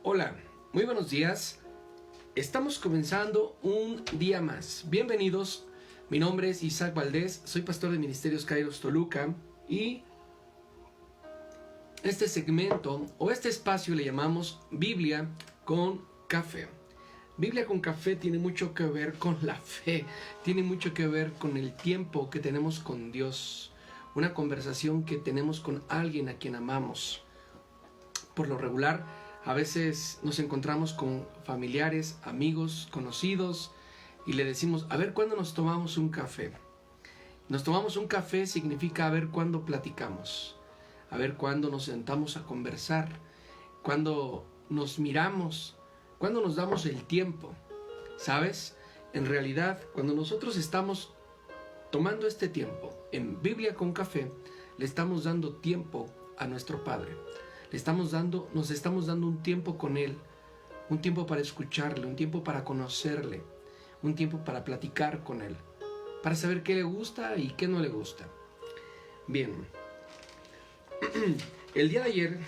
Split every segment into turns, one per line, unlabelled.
Hola, muy buenos días. Estamos comenzando un día más. Bienvenidos. Mi nombre es Isaac Valdés, soy pastor de Ministerios Kairos Toluca y este segmento o este espacio le llamamos Biblia con Café. Biblia con Café tiene mucho que ver con la fe, tiene mucho que ver con el tiempo que tenemos con Dios, una conversación que tenemos con alguien a quien amamos. Por lo regular, a veces nos encontramos con familiares, amigos, conocidos y le decimos, a ver cuándo nos tomamos un café. Nos tomamos un café significa a ver cuándo platicamos, a ver cuándo nos sentamos a conversar, cuándo nos miramos, cuándo nos damos el tiempo. ¿Sabes? En realidad, cuando nosotros estamos tomando este tiempo en Biblia con Café, le estamos dando tiempo a nuestro Padre. Nos estamos dando un tiempo con Él, un tiempo para escucharle, un tiempo para conocerle, un tiempo para platicar con Él, para saber qué le gusta y qué no le gusta. Bien, el día de ayer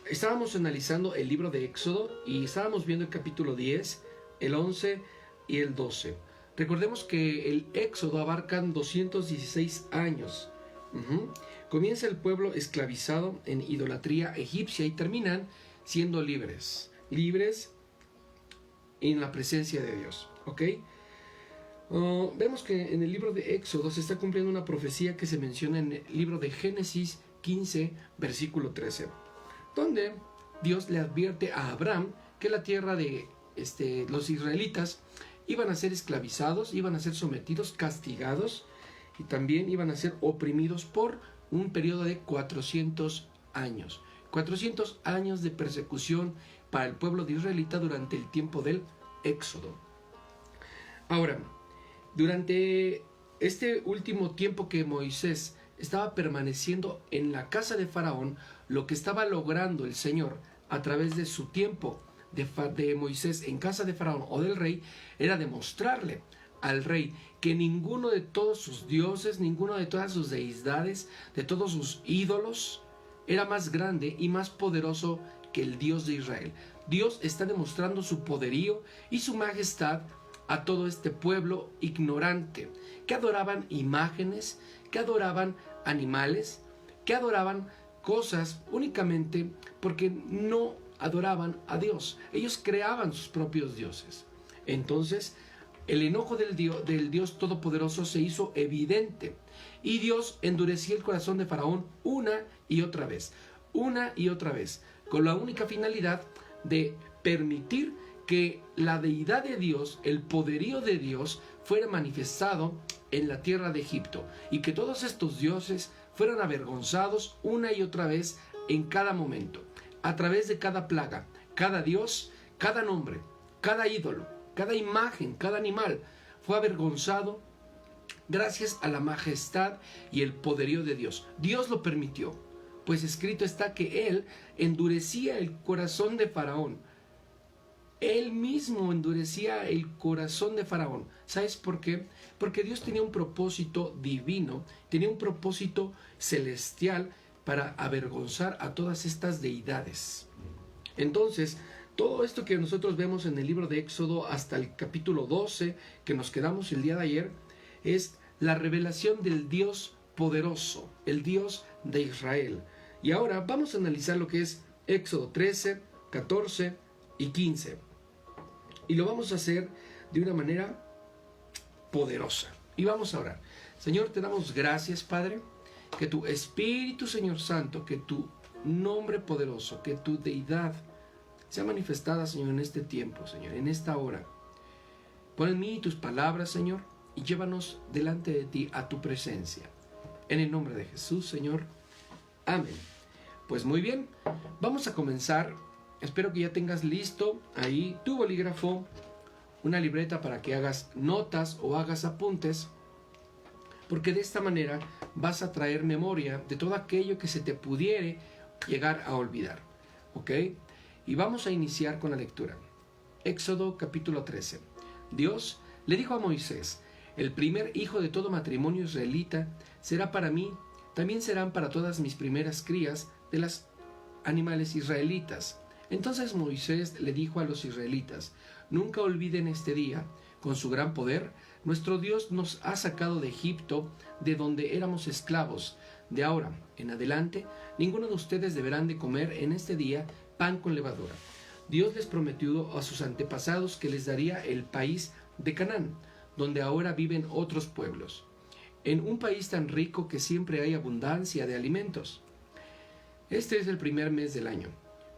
estábamos analizando el libro de Éxodo y estábamos viendo el capítulo 10, el 11 y el 12. Recordemos que el Éxodo abarca 216 años. Comienza el pueblo esclavizado en idolatría egipcia y terminan siendo libres en la presencia de Dios. ¿Ok? Vemos que en el libro de Éxodo se está cumpliendo una profecía que se menciona en el libro de Génesis 15, versículo 13, donde Dios le advierte a Abraham que la tierra de los israelitas iban a ser esclavizados, iban a ser sometidos, castigados, y también iban a ser oprimidos por un periodo de 400 años. 400 años de persecución para el pueblo de israelita durante el tiempo del Éxodo. Ahora, durante este último tiempo que Moisés estaba permaneciendo en la casa de Faraón, lo que estaba logrando el Señor a través de su tiempo de Moisés en casa de Faraón o del rey, era demostrarle al rey que ninguno de todos sus dioses, ninguno de todas sus deidades, de todos sus ídolos, era más grande y más poderoso que el Dios de Israel. Dios está demostrando su poderío y su majestad a todo este pueblo ignorante, que adoraban imágenes, que adoraban animales, que adoraban cosas únicamente porque no adoraban a Dios. Ellos creaban sus propios dioses. Entonces, el enojo del Dios Todopoderoso se hizo evidente y Dios endurecía el corazón de Faraón una y otra vez, con la única finalidad de permitir que la deidad de Dios, el poderío de Dios, fuera manifestado en la tierra de Egipto y que todos estos dioses fueran avergonzados una y otra vez en cada momento, a través de cada plaga, cada dios, cada nombre, cada ídolo, cada imagen, cada animal fue avergonzado gracias a la majestad y el poderío de Dios. Dios lo permitió, pues escrito está que Él endurecía el corazón de Faraón. Él mismo endurecía el corazón de Faraón. ¿Sabes por qué? Porque Dios tenía un propósito divino, tenía un propósito celestial para avergonzar a todas estas deidades. Entonces, todo esto que nosotros vemos en el libro de Éxodo hasta el capítulo 12, que nos quedamos el día de ayer, es la revelación del Dios poderoso, el Dios de Israel. Y ahora vamos a analizar lo que es Éxodo 13, 14 y 15. Y lo vamos a hacer de una manera poderosa. Y vamos a orar. Señor, te damos gracias, Padre, que tu Espíritu, Señor Santo, que tu nombre poderoso, que tu deidad sea manifestada, Señor, en este tiempo, Señor, en esta hora. Pon en mí tus palabras, Señor, y llévanos delante de ti a tu presencia. En el nombre de Jesús, Señor. Amén. Pues muy bien, vamos a comenzar. Espero que ya tengas listo ahí tu bolígrafo, una libreta para que hagas notas o hagas apuntes, porque de esta manera vas a traer memoria de todo aquello que se te pudiere llegar a olvidar. ¿Ok? Y vamos a iniciar con la lectura. Éxodo capítulo 13. Dios le dijo a Moisés: el primer hijo de todo matrimonio israelita será para mí, también serán para todas mis primeras crías de las animales israelitas. Entonces Moisés le dijo a los israelitas: nunca olviden este día. Con su gran poder, nuestro Dios nos ha sacado de Egipto, de donde éramos esclavos. De ahora en adelante, ninguno de ustedes deberán de comer en este día pan con levadura. Dios les prometió a sus antepasados que les daría el país de Canaán, donde ahora viven otros pueblos, en un país tan rico que siempre hay abundancia de alimentos. Este es el primer mes del año,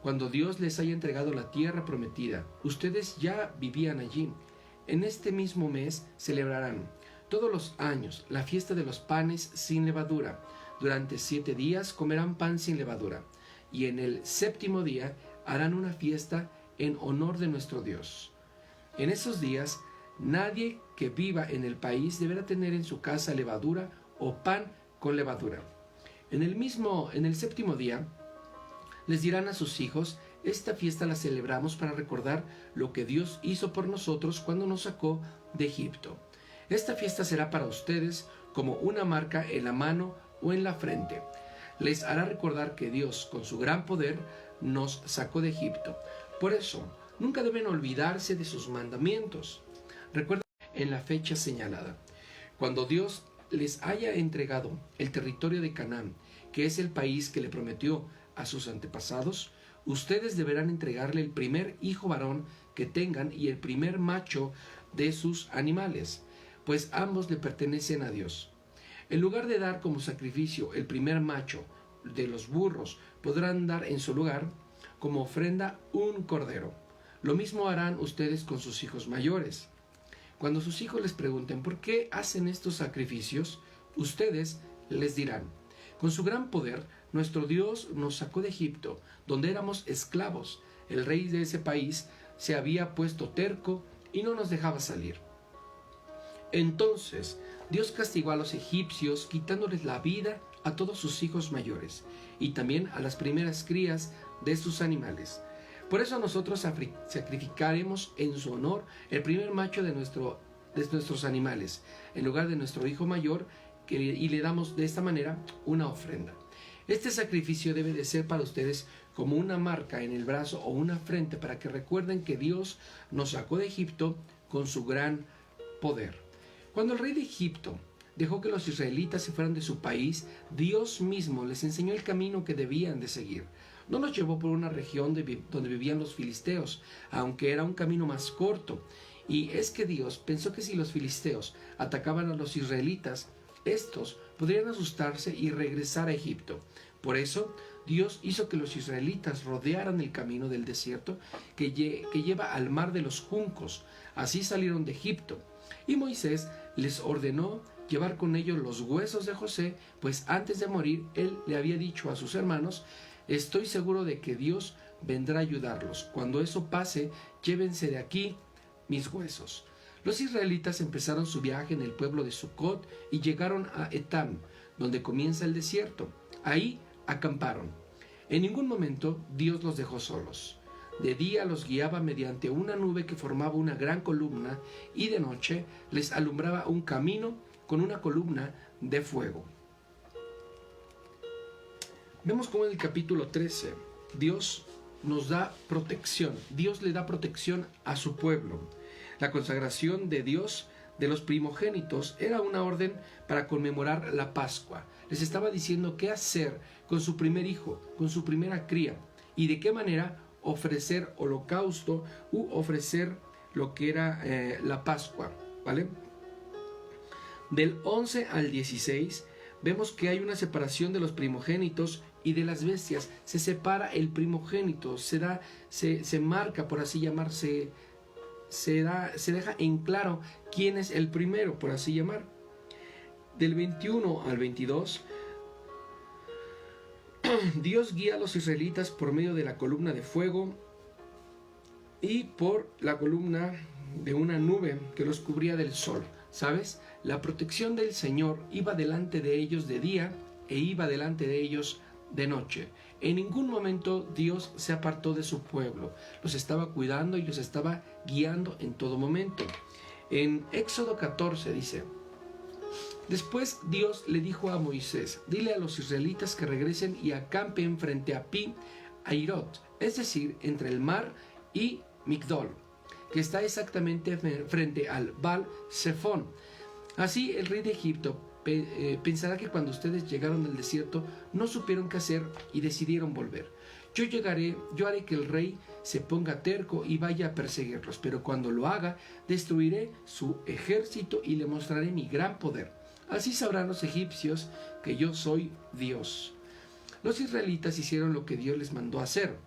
cuando Dios les haya entregado la tierra prometida. Ustedes ya vivían allí. En este mismo mes celebrarán todos los años la fiesta de los panes sin levadura. Durante 7 días comerán pan sin levadura, y en el 7º día harán una fiesta en honor de nuestro Dios. En esos días, nadie que viva en el país deberá tener en su casa levadura o pan con levadura. En el 7º día, les dirán a sus hijos: esta fiesta la celebramos para recordar lo que Dios hizo por nosotros cuando nos sacó de Egipto. Esta fiesta será para ustedes como una marca en la mano o en la frente. Les hará recordar que Dios, con su gran poder, nos sacó de Egipto. Por eso, nunca deben olvidarse de sus mandamientos. Recuerden en la fecha señalada. Cuando Dios les haya entregado el territorio de Canaán, que es el país que le prometió a sus antepasados, ustedes deberán entregarle el primer hijo varón que tengan y el primer macho de sus animales, pues ambos le pertenecen a Dios. En lugar de dar como sacrificio el primer macho de los burros, podrán dar en su lugar como ofrenda un cordero. Lo mismo harán ustedes con sus hijos mayores. Cuando sus hijos les pregunten por qué hacen estos sacrificios, ustedes les dirán: con su gran poder, nuestro Dios nos sacó de Egipto, donde éramos esclavos. El rey de ese país se había puesto terco y no nos dejaba salir. Entonces Dios castigó a los egipcios, quitándoles la vida a todos sus hijos mayores, y también a las primeras crías de sus animales. Por eso nosotros sacrificaremos en su honor el primer macho de nuestros animales, en lugar de nuestro hijo mayor, y le damos de esta manera una ofrenda. Este sacrificio debe de ser para ustedes como una marca en el brazo o una frente, para que recuerden que Dios nos sacó de Egipto con su gran poder. Cuando el rey de Egipto dejó que los israelitas se fueran de su país, Dios mismo les enseñó el camino que debían de seguir. No los llevó por una región donde vivían los filisteos, aunque era un camino más corto. Y es que Dios pensó que si los filisteos atacaban a los israelitas, estos podrían asustarse y regresar a Egipto. Por eso, Dios hizo que los israelitas rodearan el camino del desierto que lleva al mar de los juncos. Así salieron de Egipto. Y Moisés les ordenó llevar con ellos los huesos de José, pues antes de morir él le había dicho a sus hermanos: estoy seguro de que Dios vendrá a ayudarlos. Cuando eso pase, llévense de aquí mis huesos. Los israelitas empezaron su viaje en el pueblo de Sucot y llegaron a Etam, donde comienza el desierto. Ahí acamparon. En ningún momento Dios los dejó solos. De día los guiaba mediante una nube que formaba una gran columna, y de noche les alumbraba un camino con una columna de fuego. Vemos cómo en el capítulo 13 Dios nos da protección. Dios le da protección a su pueblo. La consagración de Dios de los primogénitos era una orden para conmemorar la Pascua. Les estaba diciendo qué hacer con su primer hijo, con su primera cría, y de qué manera ofrecer holocausto u ofrecer lo que era la Pascua, ¿vale? Del 11 al 16 vemos que hay una separación de los primogénitos y de las bestias. Se separa el primogénito, se marca, por así llamarse, se deja en claro quién es el primero, por así llamar. Del 21 al 22, Dios guía a los israelitas por medio de la columna de fuego y por la columna de una nube que los cubría del sol. ¿Sabes? La protección del Señor iba delante de ellos de día e iba delante de ellos de noche. En ningún momento Dios se apartó de su pueblo. Los estaba cuidando y los estaba guiando en todo momento. En Éxodo 14 dice: después Dios le dijo a Moisés: dile a los israelitas que regresen y acampen frente a Pi Airot, es decir, entre el mar y Migdol, que está exactamente frente al Baal Zephón. Así el rey de Egipto pensará que cuando ustedes llegaron al desierto no supieron qué hacer y decidieron volver. Yo haré que el rey se ponga terco y vaya a perseguirlos, pero cuando lo haga, destruiré su ejército y le mostraré mi gran poder. Así sabrán los egipcios que yo soy Dios. Los israelitas hicieron lo que Dios les mandó hacer.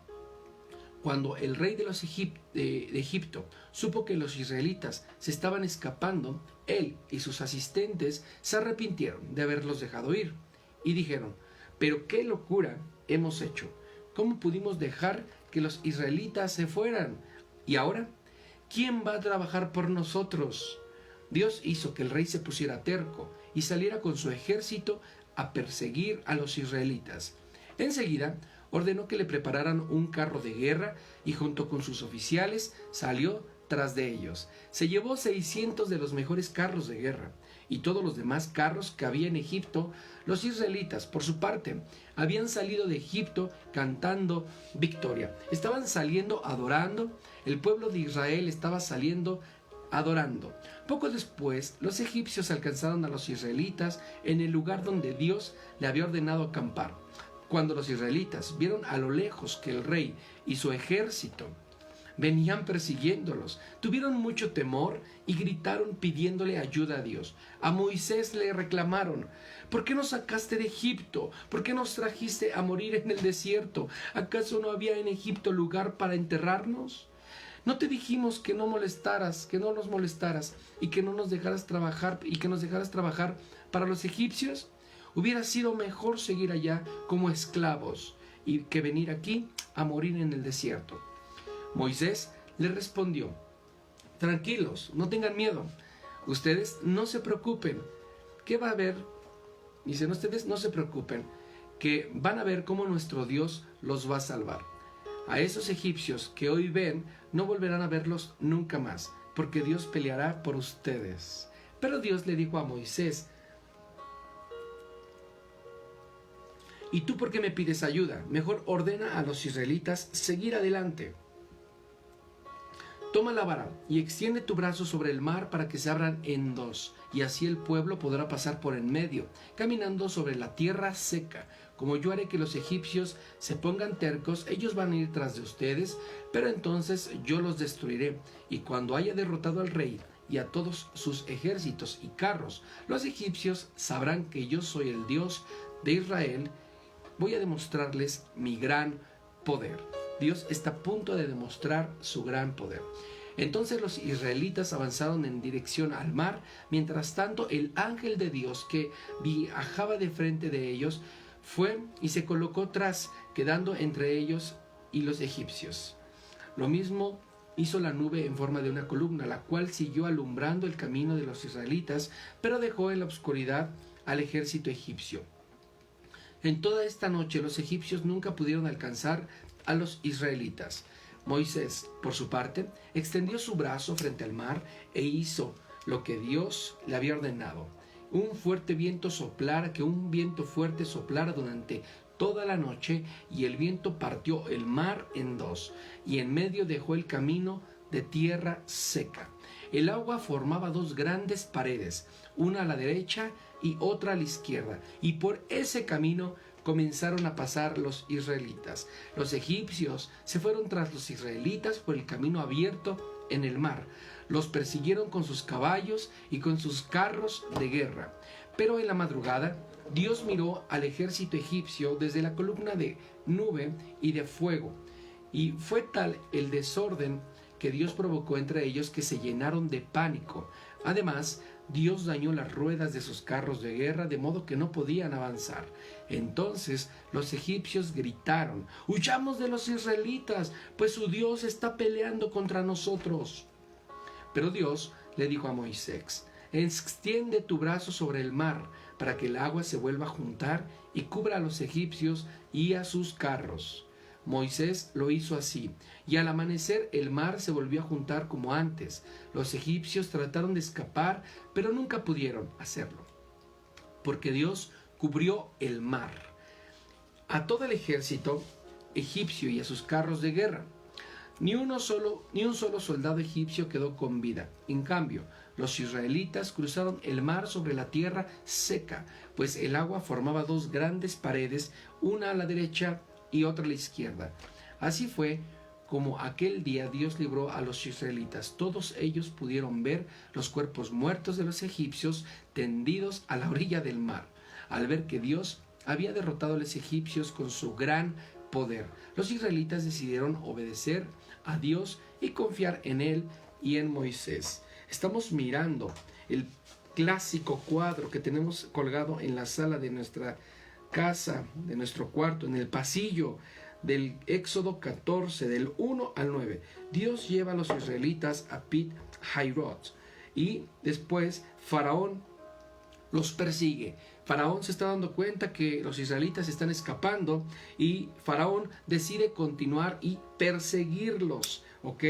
Cuando el rey de Egipto supo que los israelitas se estaban escapando, él y sus asistentes se arrepintieron de haberlos dejado ir y dijeron: «¡Pero qué locura hemos hecho! ¿Cómo pudimos dejar que los israelitas se fueran? ¿Y ahora? ¿Quién va a trabajar por nosotros?». Dios hizo que el rey se pusiera terco y saliera con su ejército a perseguir a los israelitas. Enseguida ordenó que le prepararan un carro de guerra y junto con sus oficiales salió tras de ellos. Se llevó 600 de los mejores carros de guerra y todos los demás carros que había en Egipto. Los israelitas, por su parte, habían salido de Egipto cantando victoria. Estaban saliendo adorando. El pueblo de Israel estaba saliendo adorando. Poco después, los egipcios alcanzaron a los israelitas en el lugar donde Dios le había ordenado acampar. Cuando los israelitas vieron a lo lejos que el rey y su ejército venían persiguiéndolos, tuvieron mucho temor y gritaron pidiéndole ayuda a Dios. A Moisés le reclamaron: «¿Por qué nos sacaste de Egipto? ¿Por qué nos trajiste a morir en el desierto? ¿Acaso no había en Egipto lugar para enterrarnos? ¿No te dijimos que no nos molestaras y que no nos dejaras trabajar y que nos dejaras trabajar para los egipcios? Hubiera sido mejor seguir allá como esclavos y que venir aquí a morir en el desierto». Moisés le respondió: «Tranquilos, no tengan miedo. Ustedes no se preocupen. ¿Qué va a haber?» Dicen: «Ustedes no se preocupen, que van a ver cómo nuestro Dios los va a salvar. A esos egipcios que hoy ven, no volverán a verlos nunca más, porque Dios peleará por ustedes». Pero Dios le dijo a Moisés: «¿Y tú por qué me pides ayuda? Mejor ordena a los israelitas seguir adelante. Toma la vara y extiende tu brazo sobre el mar para que se abran en dos, y así el pueblo podrá pasar por en medio, caminando sobre la tierra seca. Como yo haré que los egipcios se pongan tercos, ellos van a ir tras de ustedes, pero entonces yo los destruiré, y cuando haya derrotado al rey y a todos sus ejércitos y carros, los egipcios sabrán que yo soy el Dios de Israel. Voy a demostrarles mi gran poder». Dios está a punto de demostrar su gran poder. Entonces los israelitas avanzaron en dirección al mar. Mientras tanto, el ángel de Dios que viajaba de frente de ellos fue y se colocó tras, quedando entre ellos y los egipcios. Lo mismo hizo la nube en forma de una columna, la cual siguió alumbrando el camino de los israelitas, pero dejó en la oscuridad al ejército egipcio. En toda esta noche los egipcios nunca pudieron alcanzar a los israelitas. Moisés, por su parte, extendió su brazo frente al mar e hizo lo que Dios le había ordenado. Que un viento fuerte soplara durante toda la noche, y el viento partió el mar en dos, y en medio dejó el camino de tierra seca. El agua formaba dos grandes paredes, una a la derecha y otra a la izquierda, y por ese camino comenzaron a pasar los israelitas. Los egipcios se fueron tras los israelitas por el camino abierto en el mar. Los persiguieron con sus caballos y con sus carros de guerra. Pero en la madrugada, Dios miró al ejército egipcio desde la columna de nube y de fuego, y fue tal el desorden que Dios provocó entre ellos que se llenaron de pánico. Además, Dios dañó las ruedas de sus carros de guerra, de modo que no podían avanzar. Entonces los egipcios gritaron: «¡Huyamos de los israelitas, pues su Dios está peleando contra nosotros!». Pero Dios le dijo a Moisés: «Extiende tu brazo sobre el mar, para que el agua se vuelva a juntar y cubra a los egipcios y a sus carros». Moisés lo hizo así, y al amanecer el mar se volvió a juntar como antes. Los egipcios trataron de escapar, pero nunca pudieron hacerlo, porque Dios cubrió el mar. A todo el ejército egipcio y a sus carros de guerra. Ni un solo soldado egipcio quedó con vida. En cambio, los israelitas cruzaron el mar sobre la tierra seca, pues el agua formaba dos grandes paredes, una a la derecha y otra a la izquierda. Así fue como aquel día Dios libró a los israelitas. Todos ellos pudieron ver los cuerpos muertos de los egipcios tendidos a la orilla del mar, al ver que Dios había derrotado a los egipcios con su gran poder. Los israelitas decidieron obedecer a Dios y confiar en Él y en Moisés. Estamos mirando el clásico cuadro que tenemos colgado en la sala de nuestra casa, de nuestro cuarto, en el pasillo del Éxodo 14, del 1 al 9. Dios lleva a los israelitas a Pit Hairot y después Faraón los persigue. Faraón se está dando cuenta que los israelitas están escapando y Faraón decide continuar y perseguirlos, ¿ok?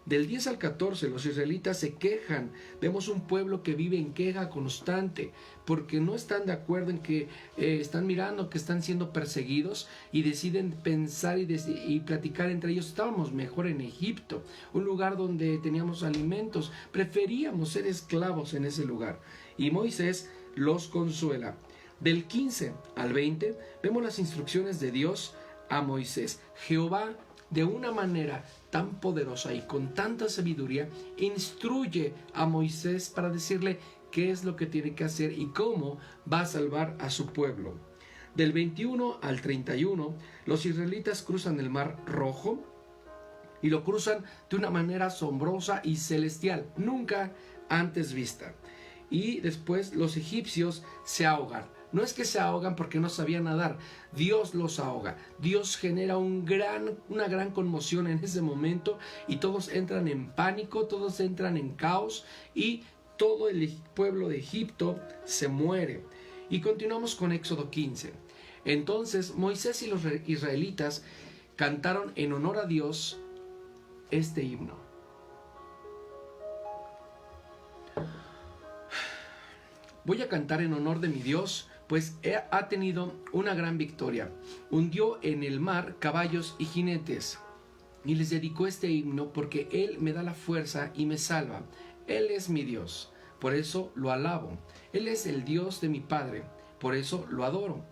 Del 10 al 14 los israelitas se quejan. Vemos un pueblo que vive en queja constante porque no están de acuerdo en que están mirando que están siendo perseguidos y deciden pensar y platicar entre ellos. Estábamos mejor en Egipto, un lugar donde teníamos alimentos. Preferíamos ser esclavos en ese lugar. Y Moisés los consuela. Del 15 al 20 vemos las instrucciones de Dios a Moisés. Jehová, de una manera tan poderosa y con tanta sabiduría, instruye a Moisés para decirle qué es lo que tiene que hacer y cómo va a salvar a su pueblo. Del 21 al 31, los israelitas cruzan el Mar Rojo y lo cruzan de una manera asombrosa y celestial, nunca antes vista. Y después los egipcios se ahogan. No es que se ahogan porque no sabían nadar, Dios los ahoga. Dios genera una gran conmoción en ese momento y todos entran en pánico, todos entran en caos y todo el pueblo de Egipto se muere. Y continuamos con Éxodo 15. Entonces Moisés y los israelitas cantaron en honor a Dios este himno. Voy a cantar en honor de mi Dios, pues ha tenido una gran victoria. Hundió en el mar caballos y jinetes. Y les dedicó este himno porque Él me da la fuerza y me salva. Él es mi Dios, por eso lo alabo. Él es el Dios de mi Padre, por eso lo adoro.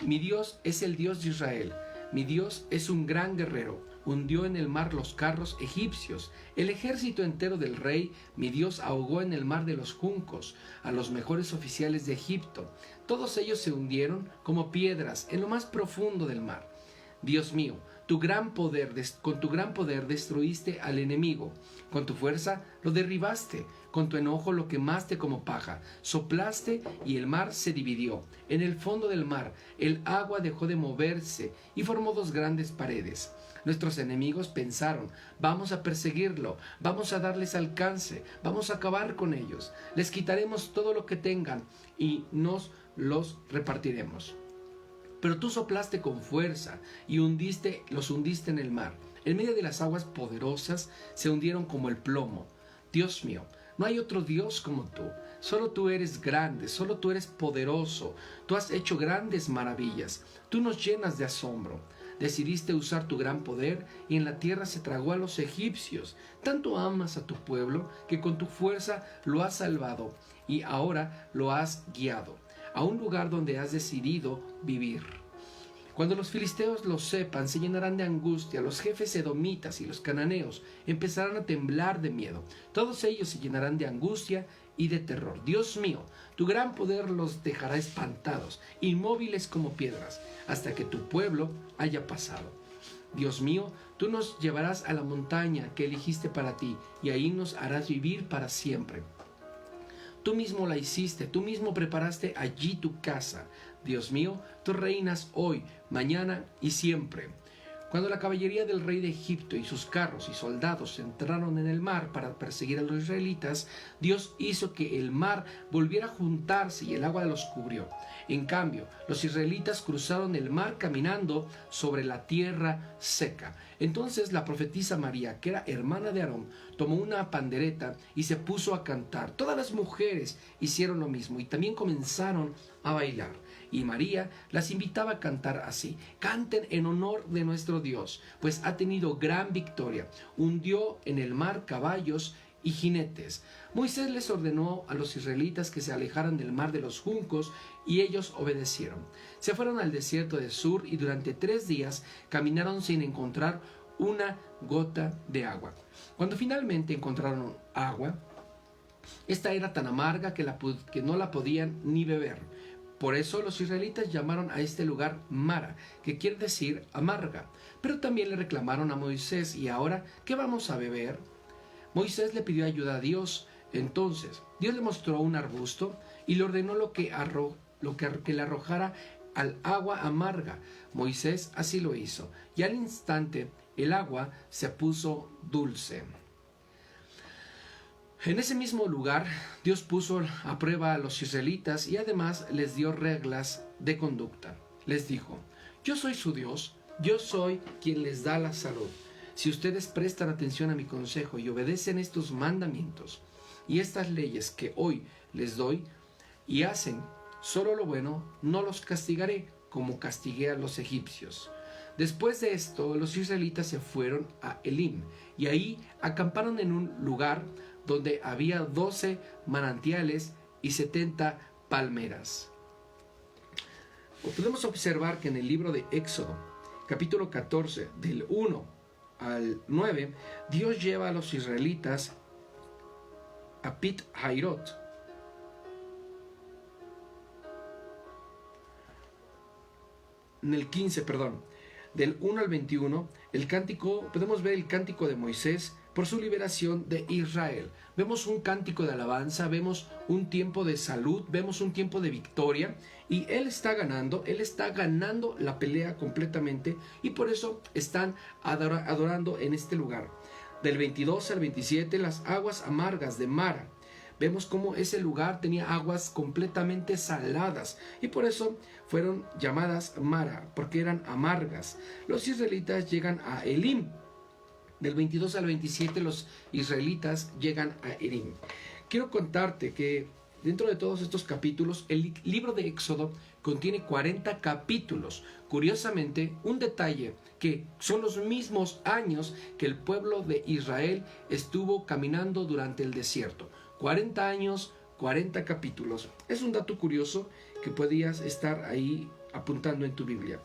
Mi Dios es el Dios de Israel. Mi Dios es un gran guerrero. Hundió en el mar los carros egipcios. El ejército entero del rey, mi Dios, ahogó en el mar de los juncos a los mejores oficiales de Egipto. Todos ellos se hundieron como piedras en lo más profundo del mar. Dios mío, con tu gran poder destruiste al enemigo. Con tu fuerza lo derribaste. Con tu enojo lo quemaste como paja. Soplaste y el mar se dividió. En el fondo del mar el agua dejó de moverse y formó dos grandes paredes. Nuestros enemigos pensaron, vamos a perseguirlo, vamos a darles alcance, vamos a acabar con ellos. Les quitaremos todo lo que tengan y nos los repartiremos. Pero tú soplaste con fuerza y los hundiste en el mar. En medio de las aguas poderosas se hundieron como el plomo. Dios mío, no hay otro Dios como tú. Solo tú eres grande, solo tú eres poderoso. Tú has hecho grandes maravillas. Tú nos llenas de asombro. Decidiste usar tu gran poder y en la tierra se tragó a los egipcios. Tanto amas a tu pueblo que con tu fuerza lo has salvado y ahora lo has guiado a un lugar donde has decidido vivir. Cuando los filisteos lo sepan, se llenarán de angustia. Los jefes edomitas y los cananeos empezarán a temblar de miedo. Todos ellos se llenarán de angustia y de terror. Dios mío, tu gran poder los dejará espantados, inmóviles como piedras, hasta que tu pueblo haya pasado. Dios mío, tú nos llevarás a la montaña que elegiste para ti, y ahí nos harás vivir para siempre. Tú mismo la hiciste, tú mismo preparaste allí tu casa. Dios mío, tú reinas hoy, mañana y siempre. Cuando la caballería del rey de Egipto y sus carros y soldados entraron en el mar para perseguir a los israelitas, Dios hizo que el mar volviera a juntarse y el agua los cubrió. En cambio, los israelitas cruzaron el mar caminando sobre la tierra seca. Entonces la profetisa María, que era hermana de Aarón, tomó una pandereta y se puso a cantar. Todas las mujeres hicieron lo mismo y también comenzaron a bailar. y María las invitaba a cantar así: canten en honor de nuestro Dios, pues ha tenido gran victoria, hundió en el mar caballos y jinetes. Moisés les ordenó a los israelitas que se alejaran del mar de los juncos, y ellos obedecieron. Se fueron al desierto de Sur y durante 3 días caminaron sin encontrar una gota de agua. Cuando finalmente encontraron agua, esta era tan amarga que no la podían ni beber. Por eso los israelitas llamaron a este lugar Mara, que quiere decir amarga. Pero también le reclamaron a Moisés: ¿y ahora qué vamos a beber? Moisés le pidió ayuda a Dios. Entonces Dios le mostró un arbusto y le ordenó que le arrojara al agua amarga. Moisés así lo hizo, y al instante el agua se puso dulce. En ese mismo lugar, Dios puso a prueba a los israelitas y además les dio reglas de conducta. Les dijo: yo soy su Dios, yo soy quien les da la salud. Si ustedes prestan atención a mi consejo y obedecen estos mandamientos y estas leyes que hoy les doy y hacen solo lo bueno, no los castigaré como castigué a los egipcios. Después de esto, los israelitas se fueron a Elim y ahí acamparon en un lugar donde había 12 manantiales y 70 palmeras. Podemos observar que en el libro de Éxodo, capítulo 14, del 1 al 9, Dios lleva a los israelitas a Pit Hairot. En el 15, del 1 al 21, podemos ver el cántico de Moisés por su liberación de Israel. Vemos un cántico de alabanza, vemos un tiempo de salud, vemos un tiempo de victoria, y él está ganando la pelea completamente, y por eso están adorando en este lugar. Del 22 al 27, las aguas amargas de Mara. Vemos cómo ese lugar tenía aguas completamente saladas, y por eso fueron llamadas Mara, porque eran amargas. Los israelitas llegan a Elim. Del 22 al 27 los israelitas llegan a Elim. Quiero contarte que dentro de todos estos capítulos, el libro de Éxodo contiene 40 capítulos. Curiosamente, un detalle, que son los mismos años que el pueblo de Israel estuvo caminando durante el desierto. 40 años, 40 capítulos. Es un dato curioso que podías estar ahí apuntando en tu Biblia.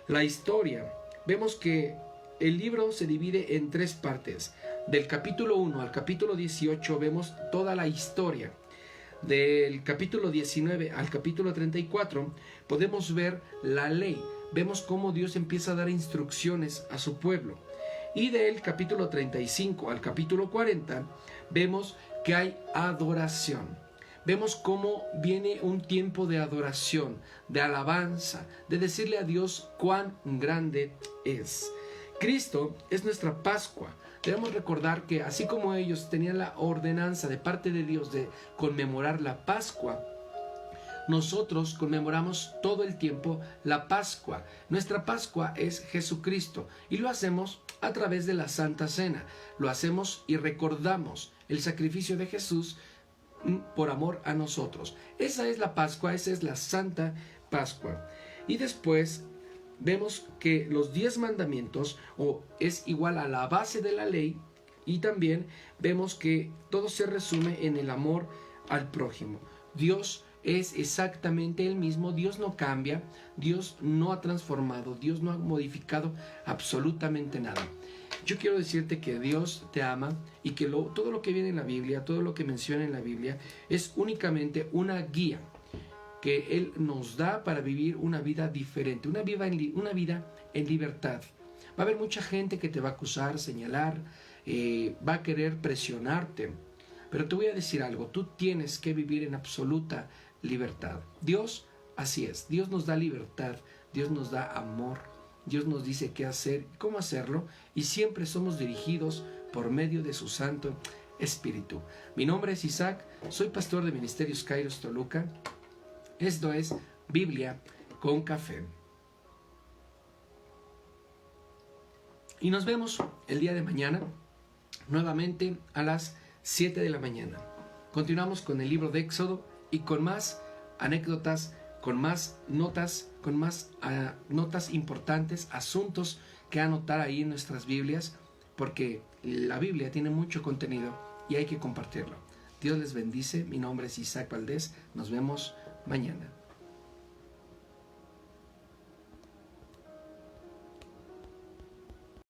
La historia, vemos que el libro se divide en 3 partes. Del capítulo 1 al capítulo 18 vemos toda la historia. Del capítulo 19 al capítulo 34 podemos ver la ley. Vemos cómo Dios empieza a dar instrucciones a su pueblo. Y del capítulo 35 al capítulo 40 vemos que hay adoración. Vemos cómo viene un tiempo de adoración, de alabanza, de decirle a Dios cuán grande es. Cristo es nuestra Pascua. Debemos recordar que así como ellos tenían la ordenanza de parte de Dios de conmemorar la Pascua, nosotros conmemoramos todo el tiempo la Pascua. Nuestra Pascua es Jesucristo, y lo hacemos a través de la Santa Cena. Lo hacemos y recordamos el sacrificio de Jesús por amor a nosotros. Esa es la Pascua, esa es la Santa Pascua. Y después vemos que los 10 mandamientos es igual a la base de la ley, y también vemos que todo se resume en el amor al prójimo. Dios es exactamente el mismo, Dios no cambia, Dios no ha transformado, Dios no ha modificado absolutamente nada. Yo quiero decirte que Dios te ama y que todo lo que viene en la Biblia, todo lo que menciona en la Biblia es únicamente una guía que Él nos da para vivir una vida diferente, una vida en libertad. Va a haber mucha gente que te va a acusar, señalar, va a querer presionarte, pero te voy a decir algo: tú tienes que vivir en absoluta libertad. Dios, así es, Dios nos da libertad, Dios nos da amor, Dios nos dice qué hacer, cómo hacerlo, y siempre somos dirigidos por medio de su Santo Espíritu. Mi nombre es Isaac, soy pastor de Ministerios Kairos Toluca. Esto es Biblia con Café. Y nos vemos el día de mañana, nuevamente a las 7 de la mañana. Continuamos con el libro de Éxodo y con más anécdotas con más notas, notas importantes, asuntos que anotar ahí en nuestras Biblias, porque la Biblia tiene mucho contenido y hay que compartirlo. Dios les bendice. Mi nombre es Isaac Valdés. Nos vemos mañana.